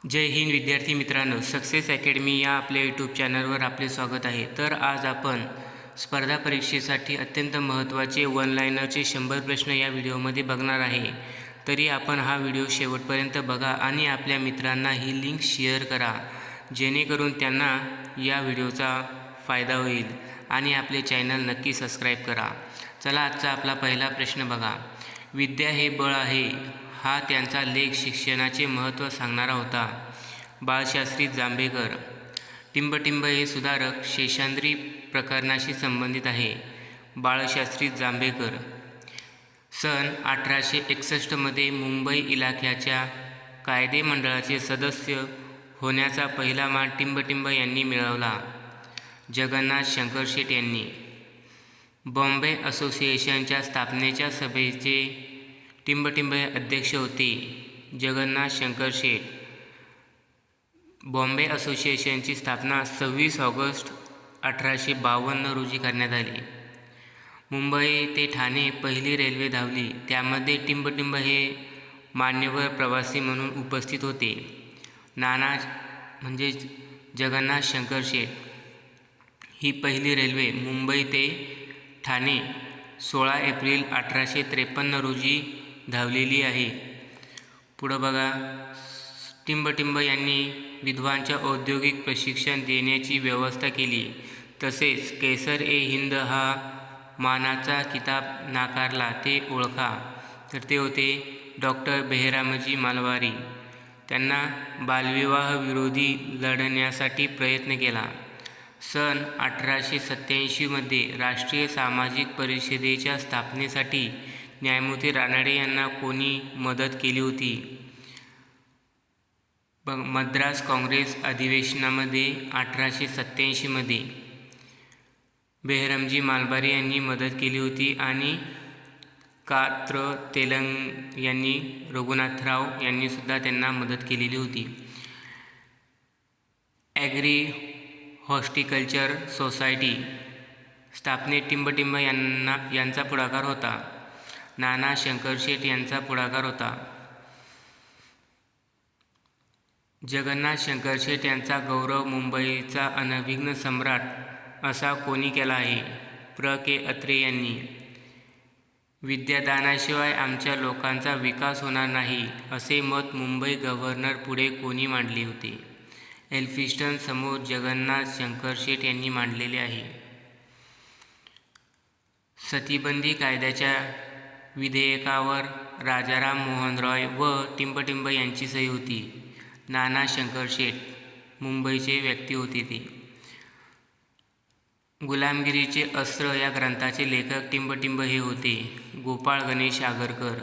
जय हिंद विद्यार्थी मित्रांनो, success academy या आपल्या यूट्यूब चॅनलवर आपले स्वागत आहे. तर आज आपण स्पर्धा परीक्षेसाठी अत्यंत महत्त्वाचे वन लाइनरचे 100 प्रश्न या व्हिडिओमध्ये बघणार आहे. तरी आपण हा व्हिडिओ शेवटपर्यंत बघा आणि आपल्या मित्रांना ही लिंक शेअर करा, जेणेकरून त्यांना या व्हिडिओचा फायदा होईल. आणि आपले चॅनल नक्की सबस्क्राईब करा. चला, आजचा आपला पहिला प्रश्न बघा. विद्या हे बळ आहे हा त्यांचा लेख शिक्षणाचे महत्त्व सांगणारा होता. बाळशास्त्री जांभेकर. टिंबटिंब हे सुधारक शेषाद्री प्रकरणाशी संबंधित आहे. बाळशास्त्री जांभेकर. सन 1861 मध्ये मुंबई इलाख्याच्या कायदे मंडळाचे सदस्य होण्याचा पहिला मान टिंबटिंब यांनी मिळवला. जगन्नाथ शंकरशेठ यांनी. बॉम्बे असोसिएशनच्या स्थापनेच्या सभेचे टिंबटिंब हे अध्यक्ष होते. जगन्नाथ शंकरशेठ. बॉम्बे असोसिएशनची स्थापना 26 ऑगस्ट 1852 रोजी करण्यात आली. मुंबई ते ठाणे पहिली रेल्वे धावली, त्यामध्ये टिंबटिंब हे मान्यवर प्रवासी म्हणून उपस्थित होते. नाना म्हणजे जगन्नाथ शंकरशेठ ही पहिली रेल्वे मुंबई ते ठाणे 16 एप्रिल 1853 रोजी धावलेली आहे. पुढं बघा. टिंबटिंब यांनी विधवांच्या औद्योगिक प्रशिक्षण देण्याची व्यवस्था केली. तसेच कैसर ए हिंद हा मानाचा किताब नाकारला. ते ओळखा. तर ते होते डॉक्टर बेहरामजी मालवारी. त्यांना बालविवाह विरोधी लढण्यासाठी प्रयत्न केला. सन 1887 मध्ये राष्ट्रीय सामाजिक परिषदेच्या स्थापनेसाठी न्यायमूर्ती रानडे यांना कोणी मदत केली होती? मद्रास काँग्रेस अधिवेशनामध्ये 1887 मध्ये बेहरामजी मालवारी यांनी मदत केली होती. आणि तेलंग यांनी, रघुनाथराव यांनी सुद्धा त्यांना मदत केलेली होती. ॲग्री हॉर्टिकल्चर सोसायटी स्थापनेत टिंबटिंब यांचा पुढाकार होता. नाना शंकरशेठ यांचा पुढाकार होता. जगन्नाथ शंकरशेठ यांचा गौरव मुंबईचा अनभिज्ञ सम्राट असा कोणी केला आहे? प्र. के. अत्रे यांनी. विद्यादानाशिवाय आमच्या लोकांचा विकास होणार नाही, असे मत मुंबई गव्हर्नर पुढे कोणी मांडले होते? एल्फिन्स्टन समोर जगन्नाथ शंकरशेठ यांनी मांडलेले आहे. सतीबंदी कायद्याच्या विधेयकावर राजाराम मोहन रॉय व टिंबटिंब यांची सही होती. नाना शंकरशेठ मुंबईचे व्यक्ती होते ते. गुलामगिरीचे अस्त्र या ग्रंथाचे लेखक टिंबटिंब हे होते. गोपाळ गणेश आगरकर.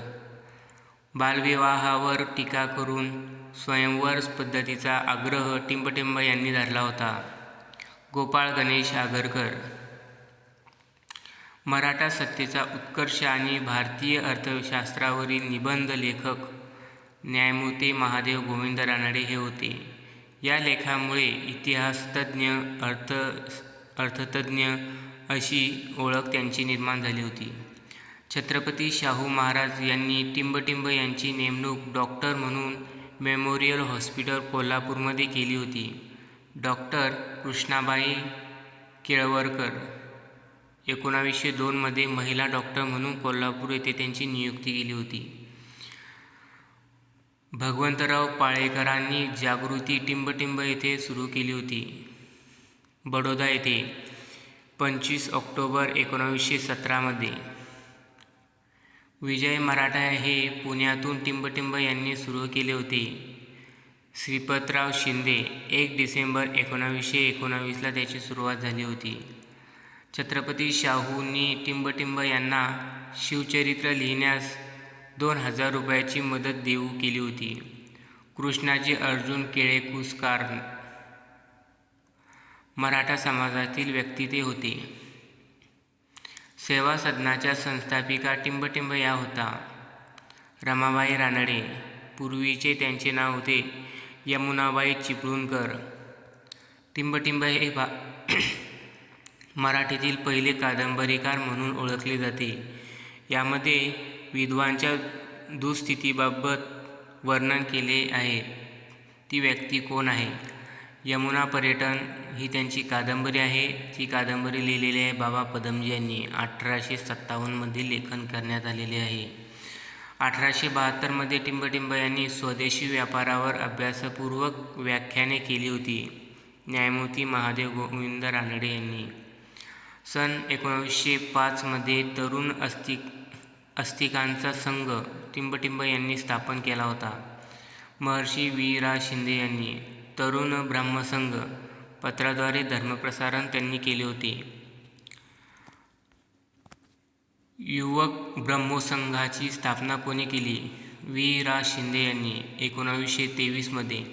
बालविवाहावर टीका करून स्वयंवर पद्धतीचा आग्रह टिंबटिंब यांनी धरला होता. गोपाळ गणेश आगरकर. मराठा सत्तेचा उत्कर्ष आणि भारतीय अर्थशास्त्रावरील निबंध लेखक न्यायमूर्ती महादेव गोविंद रानडे हे होते. या लेखामुळे इतिहासतज्ञ, अर्थतज्ञ अशी ओळख त्यांची निर्माण झाली होती. छत्रपती शाहू महाराज यांनी टिंबटिंब यांची नेमणूक डॉक्टर म्हणून मेमोरियल हॉस्पिटल कोल्हापूरमध्ये केली होती. डॉक्टर कृष्णाबाई केळवरकर. 1902 मध्ये महिला डॉक्टर म्हणून कोल्हापूर येथे त्यांची नियुक्ती केली होती. भगवंतराव पाळेकरांनी जागृती टिंबटिंब येथे सुरू केली होती. बडोदा येथे 25 ऑक्टोबर 1917 मध्ये. विजय मराठा हे पुण्यातून टिंबटिंब यांनी सुरू केले होते. श्रीपतराव शिंदे 1 डिसेंबर 1919 ला त्याची सुरुवात झाली होती. छत्रपती शाहूंनी टिंबटिंब यांना शिवचरित्र लिहिण्यास 2000 रुपयाची मदत देऊ केली होती. कृष्णाजी अर्जुन केळेकुसकार. मराठा समाजातील व्यक्ती ते होते. सेवा सदनाच्या संस्थापिका टिंबटिंब या होता. रमाबाई रानडे. पूर्वीचे त्यांचे नाव होते यमुनाबाई चिपळूणकर. टिंबटिंब हे मराठीतील पहिले कादंबरीकार म्हणून ओळखले जाते. यामध्ये विधवांच्या दुःस्थितीबाबत वर्णन केले आहे. ती व्यक्ती कोण आहे? यमुना पर्यटन ही त्यांची कादंबरी आहे. ती कादंबरी लिहिलेली आहे बाबा पदमजी यांनी. 1857मध्ये लेखन करण्यात आलेले आहे. 1872मध्ये टिंबटिंब यांनी स्वदेशी व्यापारावर अभ्यासपूर्वक व्याख्याने केली होती. न्यायमूर्ती महादेव गोविंद रानडे यांनी. सन 1905मध्ये तरुण आस्तिकांचा संघ टिंबटिंब यांनी स्थापन केला होता. महर्षी वी रा शिंदे यांनी तरुण ब्रह्मसंघ पत्राद्वारे धर्मप्रसारण त्यांनी केले होते. युवक ब्रह्मसंघाची स्थापना कोणी केली? वी रा शिंदे यांनी 1923मध्ये.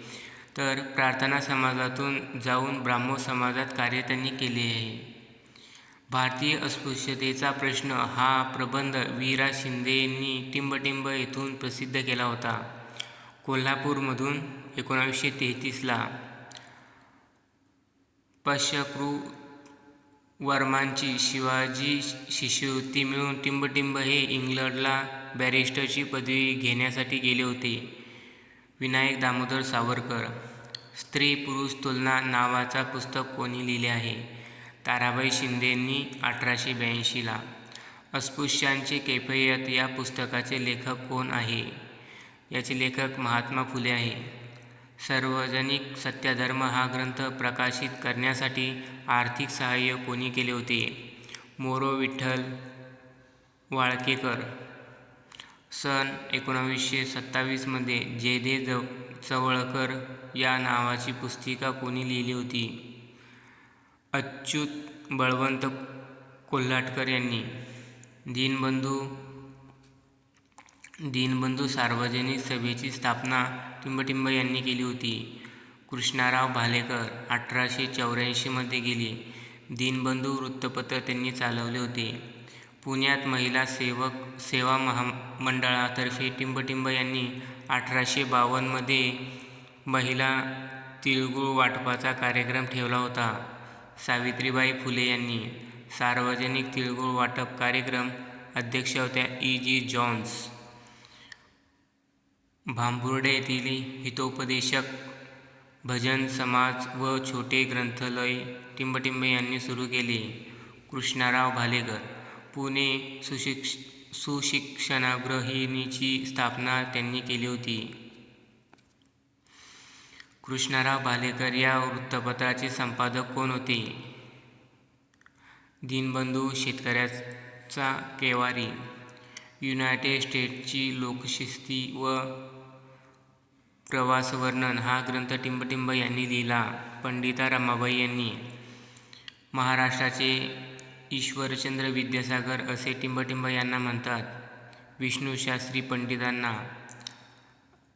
तर प्रार्थना समाजातून जाऊन ब्राह्मो समाजात कार्य त्यांनी केले आहे. भारतीय अस्पृश्यतेचा प्रश्न हा प्रबंध वी रा शिंदेंनी टिंबटिंब येथून प्रसिद्ध केला होता. कोल्हापूरमधून 1933ला पश्यकृ वर्मांची शिवाजी शिष्यवृत्ती मिळून टिंबटिंब हे इंग्लंडला बॅरिस्टरची पदवी घेण्यासाठी गेले होते. विनायक दामोदर सावरकर. स्त्री पुरुष तुलना नावाचा पुस्तक कोणी लिहिले आहे? ताराबाई शिंदेंनी 1882ला. अस्पृश्यांची कैफियत या पुस्तकाचे लेखक कोण आहे? याचे लेखक महात्मा फुले आहे. सार्वजनिक सत्यधर्म हा ग्रंथ प्रकाशित करण्यासाठी आर्थिक सहाय्य कोणी केले होते? मोरो विठ्ठल वाळकेकर. सन 1927मध्ये जेधे चवळकर या नावाची पुस्तिका कोणी लिहिली होती? अच्युत बळवंत कोल्हटकर यांनी. दीनबंधू सार्वजनिक सभेची स्थापना टिंबटिंब यांनी केली होती. कृष्णराव भालेकर 1884मध्ये गेले. दीनबंधू वृत्तपत्र त्यांनी चालवले होते. पुण्यात महिला सेवा महामंडळातर्फे टिंबटिंब यांनी 1852मध्ये महिला तिळगुळ वाटपाचा कार्यक्रम ठेवला होता. सावित्रीबाई फुले यांनी. सार्वजनिक तिळगुळ वाटप कार्यक्रम अध्यक्ष होत्या E.G. जॉन्स. भांबुर्डे येथील हितोपदेशक भजन समाज व छोटे ग्रंथालय टिंबटिंब यांनी सुरू केले. कृष्णराव भालेकर. पुणे सुशिक्षणागृहिणीची स्थापना त्यांनी केली होती. कृष्णराव भालेकर या वृत्तपत्राचे संपादक कोण होते? दीनबंधू शेतकऱ्याचा केवारी. युनायटेड स्टेट्सची लोकशिस्ती व प्रवासवर्णन हा ग्रंथ टिंबटिंब यांनी लिहिला. पंडिता रमाबाई यांनी. महाराष्ट्राचे ईश्वरचंद्र विद्यासागर असे टिंबटिंब यांना म्हणतात. विष्णूशास्त्री पंडितांना.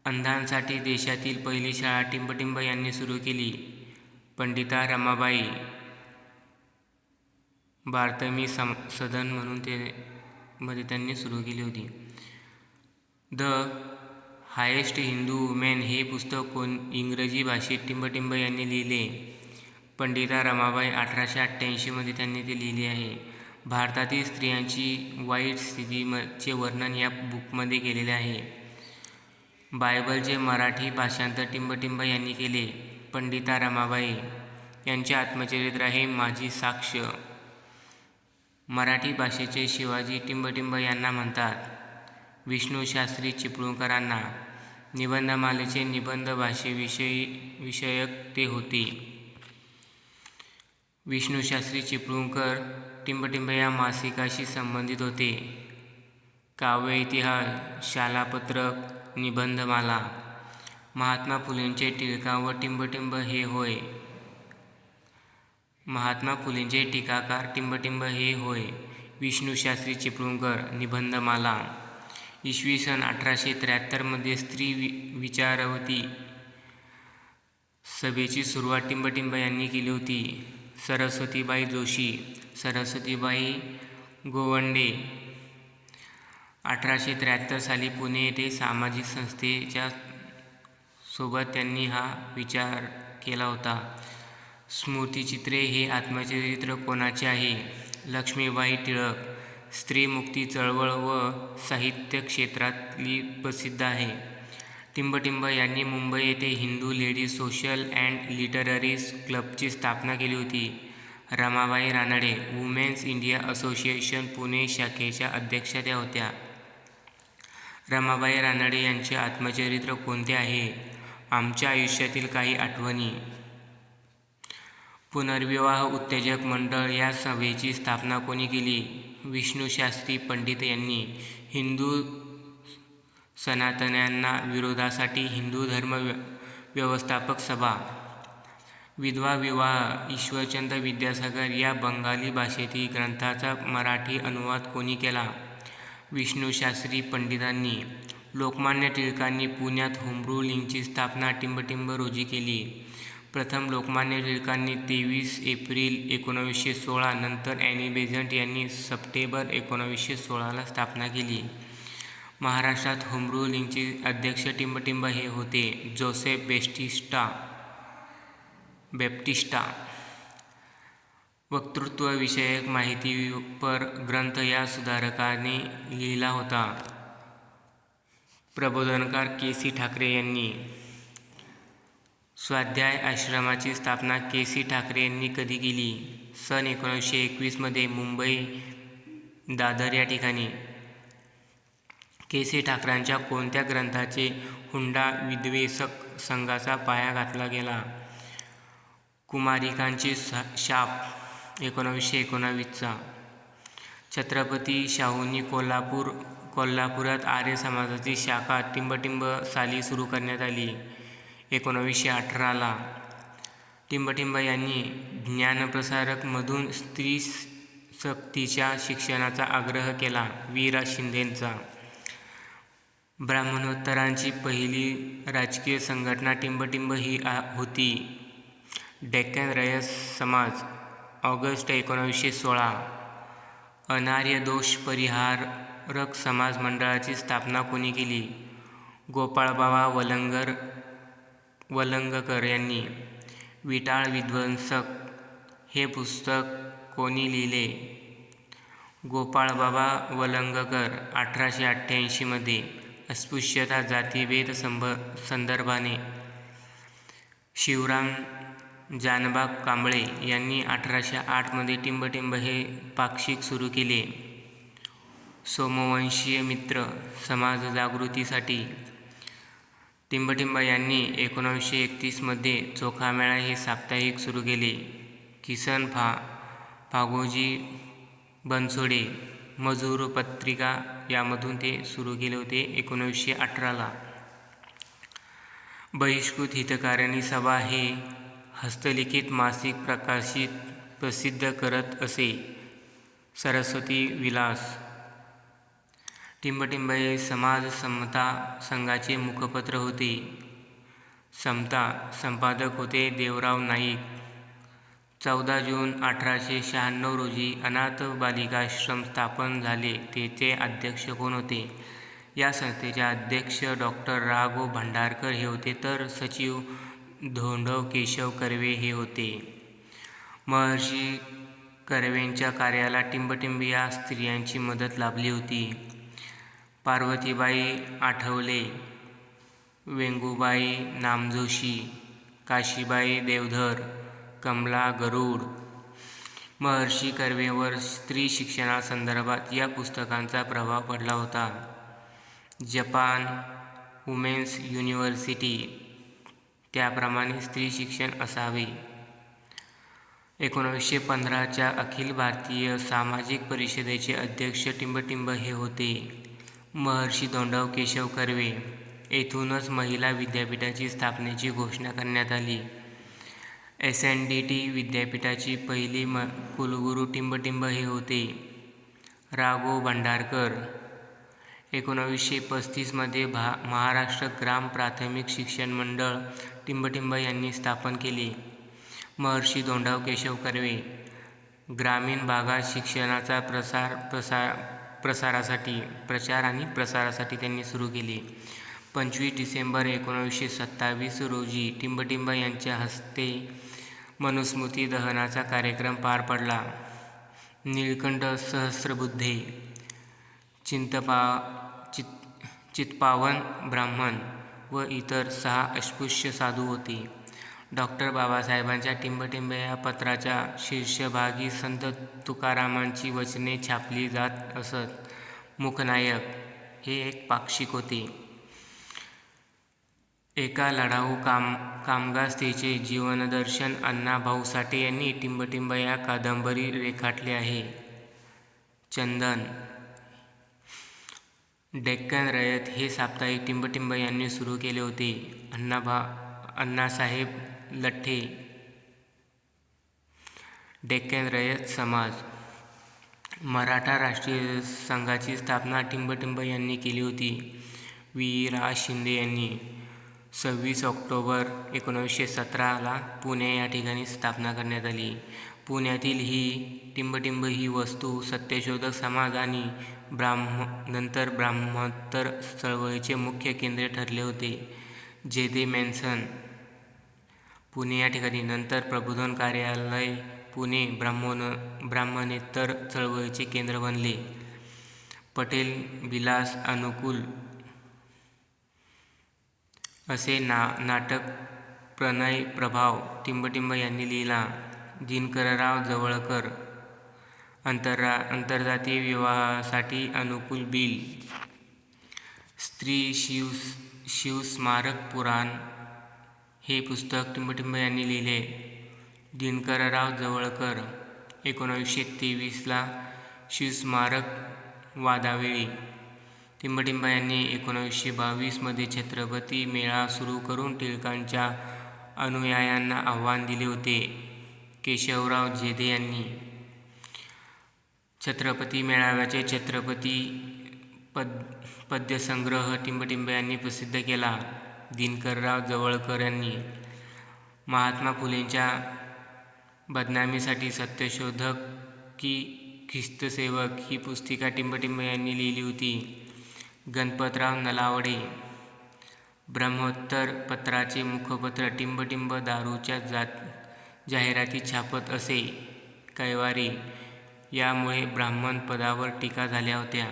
अंधांसाठी देशातील पहिली शाळा टिंबटिंब यांनी सुरू केली. पंडिता रमाबाई. बारतमी सदन म्हणून मध्ये त्यांनी सुरू केली होती. द हायेस्ट हिंदू वुमेन हे पुस्तक इंग्रजी भाषेत टिंबटिंब यांनी लिहिले. पंडिता रमाबाई 1888मध्ये त्यांनी ते लिहिले आहे. भारतातील स्त्रियांची वाईट स्थितीचे वर्णन या बुकमध्ये केलेले आहे. बायबलचे मराठी भाषांतर टिंबटिंब यांनी केले. पंडिता रमाबाई यांचे आत्मचरित्र आहे माझी साक्ष. मराठी भाषेचे शिवाजी टिंबटिंब यांना म्हणतात. विष्णूशास्त्री चिपळूणकरांना. निबंधमालेचे निबंध भाषेविषयक ते होते. विष्णूशास्त्री चिपळूणकर टिंबटिंब या मासिकाशी संबंधित होते. काव्य इतिहास, शालापत्रक, निबंधमाला. महात्मा फुलेंचे टिळका व टिंबटिंब हे होय. महात्मा फुलेंचे टीकाकार टिंबटिंब हे होय. विष्णूशास्त्री चिपळूणकर. निबंधमाला. इसवी सन 1873मध्ये स्त्री विचारवती सभेची सुरुवात टिंबटिंब यांनी केली होती. सरस्वतीबाई जोशी. सरस्वतीबाई गोवंडे. 1873 साली पुणे येथे सामाजिक संस्थेच्या सोबत त्यांनी हा विचार केला होता. स्मृतिचित्रे हे आत्मचरित्र कोणाचे आहे? लक्ष्मीबाई टिळक. स्त्रीमुक्ती चळवळ व साहित्य क्षेत्रातली प्रसिद्ध आहे. टिंबटिंब यांनी मुंबई येथे Hindu ladies social and literary क्लबची स्थापना केली होती. Ramabai Ranade women's India association Pune शाखेच्या अध्यक्षा त्या होत्या. रमाबाई रानडे यांचे आत्मचरित्र कोणते आहे? आमच्या आयुष्यातील काही आठवणी. पुनर्विवाह उत्तेजक मंडळ या सभेची स्थापना कोणी केली? विष्णूशास्त्री पंडित यांनी. हिंदू सनातन्यांना विरोधासाठी हिंदू धर्म व्यवस्थापक सभा. विधवा विवाह ईश्वरचंद्र विद्यासागर या बंगाली भाषेतील ग्रंथाचा मराठी अनुवाद कोणी केला? विष्णूशास्त्री पंडितांनी. लोकमान्य टिळकांनी पुण्यात होम रूलची स्थापना टिंबटिंब रोजी केली. प्रथम लोकमान्य टिळकांनी 23 एप्रिल 1916 नंतर ॲनी बेझंट यांनी सप्टेंबर 1916ला स्थापना केली. महाराष्ट्रात होम रूलचे अध्यक्ष टिंबटिंब हे होते. जोसेफ बॅप्टिस्टा. वक्तृत्वविषयक माहितीपर ग्रंथ या सुधारकाने लिहिला होता. प्रबोधनकार के.सी. ठाकरे यांनी. स्वाध्याय आश्रमाची स्थापना के.सी. ठाकरे यांनी कधी केली? सन 1921 मध्ये मुंबई दादर या ठिकाणी. के.सी. ठाकरेंच्या कोणत्या ग्रंथाचे हुंडा विद्वेषक संघाचा पाया घातला गेला? कुमारिकांचे शाप 1919चा. छत्रपती शाहूंनी कोल्हापुरात आर्य समाजाची शाखा टिंबटिंब साली सुरू करण्यात आली. 1918ला. टिंबटिंब यांनी ज्ञानप्रसारक मधून स्त्री सक्तीच्या शिक्षणाचा आग्रह केला. वि. रा. शिंदेंचा. ब्राह्मणोत्तरांची पहिली राजकीय संघटना टिंबटिंब ही होती. डेक्कन रयत समाज. ऑगस्ट 1916. अनार्य दोष परिहारक समाज मंडळाची स्थापना कोणी केली? गोपाळबाबा वलंगकर यांनी. विटाळ विध्वंसक हे पुस्तक कोणी लिहिले? गोपाळबाबा वलंगकर. 1888 मध्ये. अस्पृश्यता जातिभेद संदर्भाने शिवराम जानबा कांबळे यांनी 1808 मध्ये टिंबटिंब हे पाक्षिक सुरू केले. सोमवंशीय मित्र समाजजागृतीसाठी. टिंबटिंब यांनी 1931 मध्ये चोखामेळा हे साप्ताहिक सुरू केले. किसन फागोजी बनसोडे मजूर पत्रिका यामधून ते सुरू केले होते 1918ला. बहिष्कृत हितकारिणी सभा हे हस्तलिखित मासिक प्रसिद्ध करत असे. सरस्वती विलास. टिंबटिंब हे समाज समता संघाचे मुखपत्र होते. समता संपादक होते देवराव नाईक. 14 जून 1896 रोजी अनाथ बालिकाश्रम स्थापन झाले. तेथे अध्यक्ष कोण होते? या संस्थेचे अध्यक्ष डॉ. रा. गो. भांडारकर हे होते, तर सचिव धोंडव केशव कर्वे हे होते. महर्षी कर्वेंच्या कार्याला टिंबटिंब या स्त्रियांची मदत लाभली होती. पार्वतीबाई आठवले, वेंगुबाई नामजोशी, काशीबाई देवधर, कमला गरुड. महर्षी कर्वेंवर स्त्री शिक्षणासंदर्भात या पुस्तकांचा प्रभाव पडला होता. Japan women's university. त्याप्रमाणे स्त्री शिक्षण असावे. 1915च्या अखिल भारतीय सामाजिक परिषदेचे अध्यक्ष टिंबटिंब हे होते. महर्षी धोंडव केशव कर्वे. येथूनच महिला विद्यापीठाची स्थापनेची घोषणा करण्यात आली. SNDT विद्यापीठाची पहिली कुलगुरू टिंबटिंब हे होते. रा. गो. भांडारकर. 1935 मध्ये महाराष्ट्र ग्राम प्राथमिक शिक्षण मंडळ टिंबटिंब यांनी स्थापन केले. महर्षी धोंडव केशव कर्वे. ग्रामीण भागात शिक्षणाचा प्रचार आणि प्रसारासाठी त्यांनी सुरू केले. 25 डिसेंबर 1927 रोजी टिंबटिंब यांच्या हस्ते मनुस्मृती दहनाचा कार्यक्रम पार पडला. नीलकंठ सहस्रबुद्धे. चित्पावन ब्राह्मण. व इतर 6 अस्पृश्य साधू होते. डॉक्टर बाबासाहेबांच्या टिंबटिंब या पत्राच्या शीर्षभागी संत तुकारामांची वचने छापली जात असत. मूकनायक हे एक पाक्षिक होते. एका लढाऊ कामगार स्त्रीचे जीवनदर्शन अण्णाभाऊ साठे यांनी टिंबटिंब या कादंबरी रेखाटले आहे. चंदन. डेक्कन रयत हे साप्ताहिक टिंबटिंब यांनी सुरू केले होते. अण्णासाहेब लठ्ठे. डेक्कन रयत समाज. मराठा राष्ट्रीय संघाची स्थापना टिंबटिंब यांनी केली होती. वि. रा. शिंदे यांनी 26 ऑक्टोबर 1917 पुणे या ठिकाणी स्थापना करण्यात आली. पुण्यातील ही टिंबटिंब ही वस्तू सत्यशोधक समाज आणि नंतर ब्राह्मोत्तर चळवळीचे मुख्य केंद्र ठरले होते. जे. मॅन्सन पुणे या ठिकाणी, नंतर प्रबोधन कार्यालय पुणे ब्राह्मणेतर चळवळीचे केंद्र बनले. पटेल विलास अनुकूल असे नाटक प्रणय प्रभाव टिंबटिंब यांनी लिहिला. दिनकरराव जवळकर आंतरजातीय विवाहासाठी अनुकूल बिल. स्त्री शिवस्मारक पुराण हे पुस्तक टिंबटिंब यांनी लिहिले. दिनकरराव जवळकर 1923 शिवस्मारक वादावेळी. टिंबटिंब यांनी 1922 छत्रपती मेळा सुरू करून टिळकांच्या अनुयायांना आव्हान दिले होते. केशवराव जेधे यांनी छत्रपती मेळाव्याचे छत्रपती पद्यसंग्रह टिंबटिंब यांनी प्रसिद्ध केला. दिनकरराव जवळकर यांनी महात्मा फुलेंच्या बदनामीसाठी सत्यशोधक की ख्रिस्तसेवक ही पुस्तिका टिंबटिंब यांनी लिहिली होती. गणपतराव नलावडे. ब्रह्मोत्तर पत्राचे मुखपत्र टिंबटिंब दारूच्या जाहिराती छापत असे. कैवारी. यामुळे ब्राह्मण पदावर टीका झाल्या होत्या.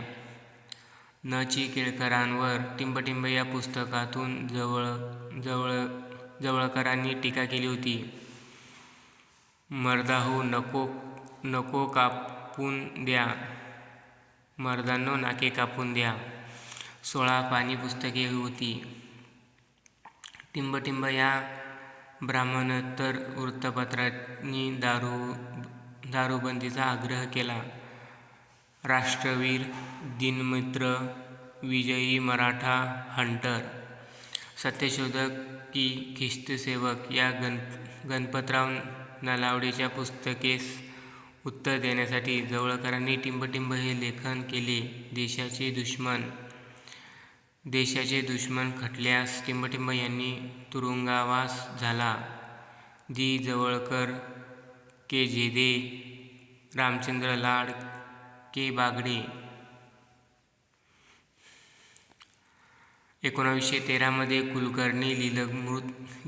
न. चि. केळकरांवर टिंबटिंब या पुस्तकातून जवळकरांनी टीका केली होती. मर्दाहो नको कापून द्या, मर्दांनो नाके कापून द्या. 16 पानी पुस्तके होती. टिंबटिंब या ब्राह्मणोत्तर वृत्तपत्रांनी दारूबंदीचा आग्रह केला. राष्ट्रवीर, दिनमित्र, विजयी मराठा, हंटर, सत्यशोधक की ख्रिस्तसेवक या गणपतराव नलावडेच्या पुस्तकेस उत्तर देण्यासाठी जवळकरांनी टिंबटिंब हे लेखन केले. देशाचे दुश्मन खटल्यास टिंबटिंब यांनी तुरुंगवास झाला. दि. जवळकर, के. जेधे, रामचंद्र लाड, के. बागडे. 1913 कुलकर्णी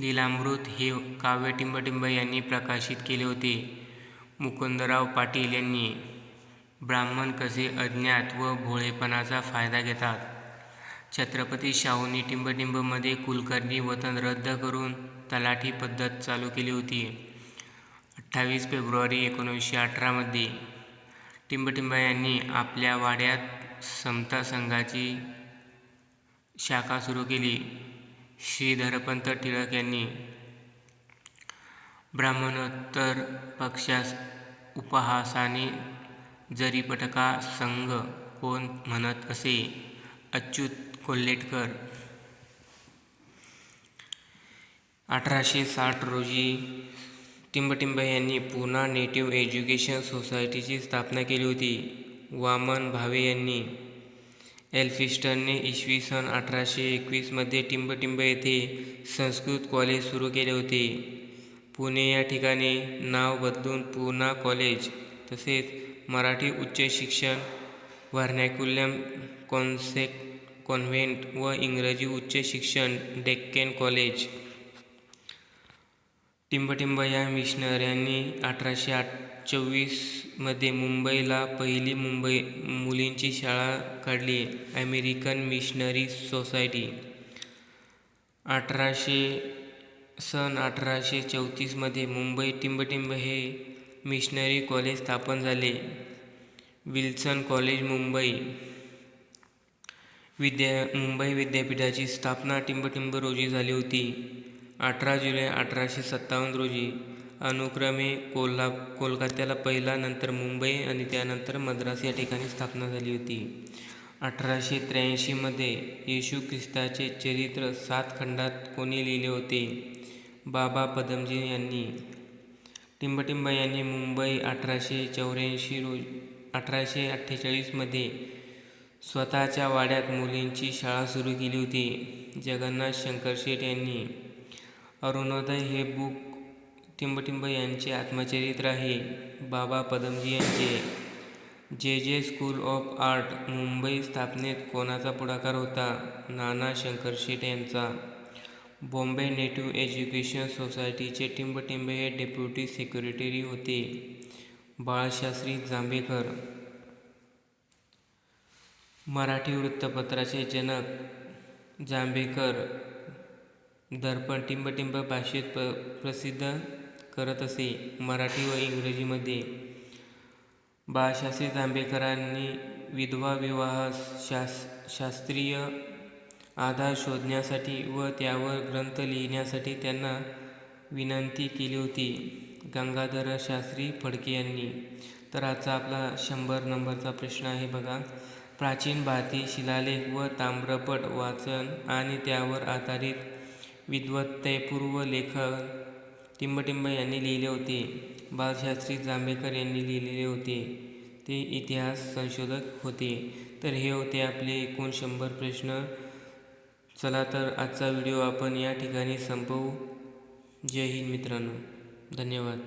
लीलामृत हे काव्य टिंबटिंब यांनी प्रकाशित केले होते. मुकुंदराव पाटील यांनी ब्राह्मण कसे अज्ञात व भोळेपणाचा फायदा घेतात. छत्रपती शाहूंनी टिंबटिंबमध्ये कुलकर्णी वतन रद्द करून तलाठी पद्धत चालू केली होती. 28 फेब्रुवारी 1918 टिंबटिंब यांनी आपल्या वाड्यात समता संघाची शाखा सुरू केली. श्रीधरपंत टिळक यांनी ब्राह्मणोत्तर पक्षास उपहासाने जरीपटका संघ कोण म्हणत असे. अच्युत कोल्हेटकर. 1860 रोजी टिंबटिंब यांनी पूना नेटिव्ह एज्युकेशन सोसायटीची स्थापना केली होती. वामन भावे यांनी एल्फिन्स्टनने इसवी सन 1821 टिंबटिंब येथे संस्कृत कॉलेज सुरू केले होते. पुणे या ठिकाणी नाव बदलून पूना कॉलेज, तसेच मराठी उच्च शिक्षण व्हर्नॅक्युलम कॉन्व्हेंट व इंग्रजी उच्च शिक्षण डेक्कन कॉलेज. टिंबटिंब या मिशनऱ्यांनी 1824 मुंबईला पहिली मुलींची शाळा काढली. American missionary society. सन 1834 मुंबई टिंबटिंब हे मिशनरी कॉलेज स्थापन झाले. विल्सन कॉलेज मुंबई विद्यापीठाची स्थापना टिंबटिंब रोजी झाली होती. 18 जुलै 1857 रोजी अनुक्रमे कोलकात्याला पहिला, नंतर मुंबई आणि त्यानंतर मद्रास या ठिकाणी स्थापना झाली होती. 1883 येशू ख्रिस्ताचे चरित्र 7 खंडात कोणी लिहिले होते? बाबा पदमजी यांनी. टिंबटिंब यांनी मुंबई 1848 स्वतःच्या वाड्यात मुलींची शाळा सुरू केली होती. जगन्नाथ शंकरशेठ यांनी. अरुणोदय हे बुक टिंबटिंब यांचे आत्मचरित्र आहे. बाबा पदमजी यांचे. जे स्कूल ऑफ आर्ट मुंबई स्थापनेत कोणाचा पुढाकार होता? नाना शंकरशेठ यांचा. बॉम्बे नेटिव्ह एज्युकेशन सोसायटीचे टिंबटिंब हे डेप्युटी सेक्रेटरी होते. बाळशास्त्री जांभेकर. मराठी वृत्तपत्राचे जनक जांभेकर दर्पण टिंबटिंब भाषेत प्रसिद्ध करत असे, मराठी व इंग्रजीमध्ये. बाळशास्त्री जांभेकरांनी विधवा विवाहास शास्त्रीय आधार शोधण्यासाठी व त्यावर ग्रंथ लिहिण्यासाठी त्यांना विनंती केली होती. गंगाधर शास्त्री फडके यांनी. तर आजचा आपला 100 नंबरचा प्रश्न आहे बघा. प्राचीन भारतीय शिलालेख व ताम्रपट वाचन आणि त्यावर आधारित विद्वत्तापूर्ण लेखन टिंबटिंब यांनी लिहिले होते. बाळशास्त्री जांभेकर यांनी लिहिलेले होते. ते इतिहास संशोधक होते. तर हे होते आपले एकूण 100 प्रश्न. चला तर आजचा व्हिडिओ आपण या ठिकाणी संपवू. जय हिंद मित्रांनो, धन्यवाद.